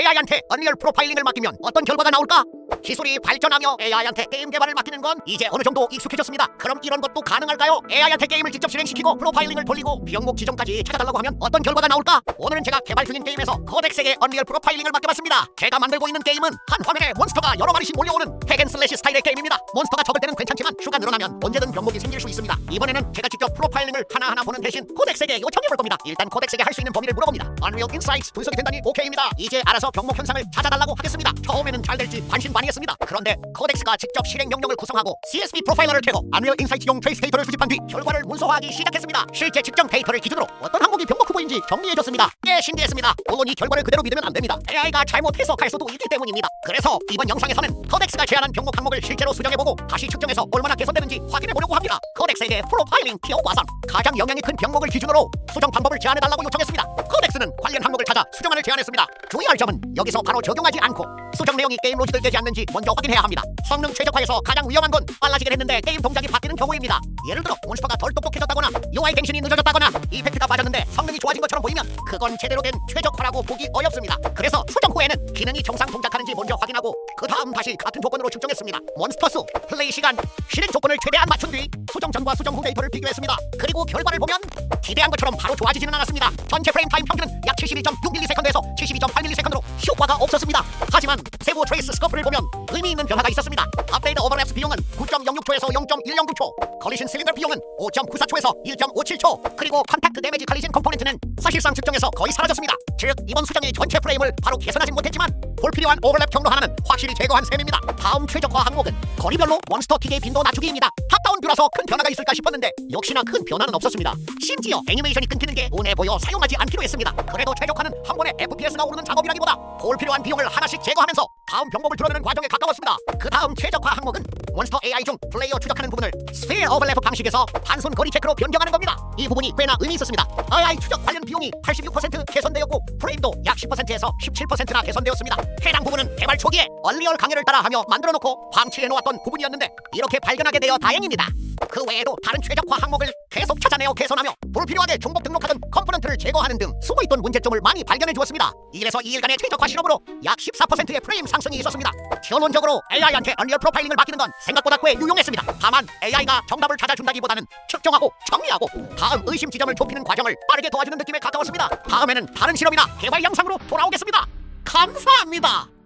AI한테 언리얼 프로파일링을 맡기면 어떤 결과가 나올까? 기술이 발전하며 AI한테 게임 개발을 맡기는 건 이제 어느 정도 익숙해졌습니다. 그럼 이런 것도 가능할까요? AI한테 게임을 직접 실행시키고 프로파일링을 돌리고 비용목 지정까지 찾아달라고 하면 어떤 결과가 나올까? 오늘은 제가 개발 중인 게임에서 코덱스에게 언리얼 프로파일링을 맡겨봤습니다. 제가 만들고 있는 게임은 한 화면에 몬스터가 여러 마리씩 몰려오는 핵앤슬래시 스타일의 게임입니다. 몬스터가 적을 때는 괜찮지만 수가 늘어나면 언제든 병목이 생길 수 있습니다. 이번에는 제가 직접 프로파일링을 하나하나 보는 대신 코덱스에게 요청해볼 겁니다. 일단 코덱스에게 할 수 있는 범위를 물어봅니다. Unreal Insights 분석이 된다니 오케이입니다. 이제 알아서 병목 현상을 찾아달라고 하겠습니다. 처음에는 잘 될지 반신반의했습니다. 그런데 코덱스가 직접 실행 명령을 구성하고 CSV 프로파일러를 켜고 Unreal Insights용 트레이스 데이터를 수집한 뒤 결과를 문서화하기 시작했습니다. 실제 측정 데이터를 기준으로 어떤 항목이 병목 후보인지 정리해줬습니다. 꽤 신기했습니다. 물론 이 결과를 그대로 믿으면 안 됩니다. AI가 잘못 해석할 수도 있기 때문입니다. 그래서 이번 영상에서는 코덱스가 제안한 병목 항목을 실제로 수정해보고 다시 측정해서 얼마나 개선되는지 확인해보려고 합니다. 코덱스에게 프로파일링 티어 과상 가장 영향이 큰 병목을 기준으로 수정 방법을 제안해달라고 요청했습니다. 코덱스는 관련 항목을 찾아 수정안을 제안했습니다. 주의할 점은 여기서 바로 적용하지 않고 수정 내용이 게임 로직을 되지 않는지 먼저 확인해야 합니다. 성능 최적화에서 가장 위험한 건 빨라지긴 했는데 게임 동작이 바뀌는 경우입니다. 예를 들어 몬스터가 덜 똑똑해졌다거나 UI 갱신이 늦어졌다거나 이펙트가 빠졌는데 성능이 좋아진 것처럼 보이면 그건 제대로 된 최적화라고 보기 어렵습니다. 그래서 수정 후에는 기능이 정상 동작하는지 먼저 확인하고 그 다음 다시 같은 조건으로 측정했습니다. 몬스터 수, 플레이 시간, 실행 조건을 최대한 맞춘 뒤 수정 전과 수정 후 데이터를 비교했습니다. 그리고 결과를 보면 기대한 것처럼 바로 좋아지지는 않았습니다. 전체 프레임 타임 평균은 약 72.6ms에서 72.8ms로 효과가 없었습니다. 하지만 세부 트레이스 스커프를 보면 의미 있는 변화가 있었습니다. 업데이트 오버랩스 비용은 9.06초에서 0.109초, 컬리션 실린더 비용은 5.94초에서 1.57초, 그리고 컨택트 데미지 컬리전 컴포넌트는 사실상 측정에서 거의 사라졌습니다. 즉 이번 수정이 전체 프레임을 바로 개선하진 못했지만 불필요한 오버랩 경로 하나는 확실히 제거한 셈입니다. 다음 최적화 항목은 거리별로 몬스터 기계 빈도 낮추기입니다. 탑다운 뷰라서 큰 변화가 있을까 싶었는데 역시나 큰 변화는 없었습니다. 심지어 애니메이션이 끊기는 게 운해 보여 사용하지 않기로 했습니다. 그래도 최적화는 한 번에 FPS가 오르는 작업이라기보다 불필요한 비용을 하나씩 제거하면서 다음 병목을 드러내는 과정에 가까웠습니다. 그 다음 최적화 항목은 몬스터 AI 중 플레이어 추적하는 부분을 스피어 오버랩 방식에서 단순 거리 체크로 변경하는 겁니다. 이 부분이 꽤나 의미 있었습니다. AI 추적 관련 비용이 86% 개선되었고 프레임도 약 10%에서 17%나 개선되었습니다. 해당 부분은 개발 초기에 얼리얼 강의를 따라 하며 만들어놓고 방치해놓았던 부분이었는데 이렇게 발견하게 되어 다행입니다. 그 외에도 다른 최적화 항목을 계속 찾아내어 개선하며 불필요하게 중복 등록하던 컴포넌트를 제거하는 등 숨어있던 문제점을 많이 발견해 주었습니다. 이래서 2일간의 최적화 실험으로 약 14%의 프레임 상승이 있었습니다. 결론적으로 AI한테 언리얼 프로파일링을 맡기는 건 생각보다 꽤 유용했습니다. 다만 AI가 정답을 찾아준다기보다는 측정하고 정리하고 다음 의심 지점을 좁히는 과정을 빠르게 도와주는 느낌에 가까웠습니다. 다음에는 다른 실험이나 개발 영상으로 돌아오겠습니다. 감사합니다.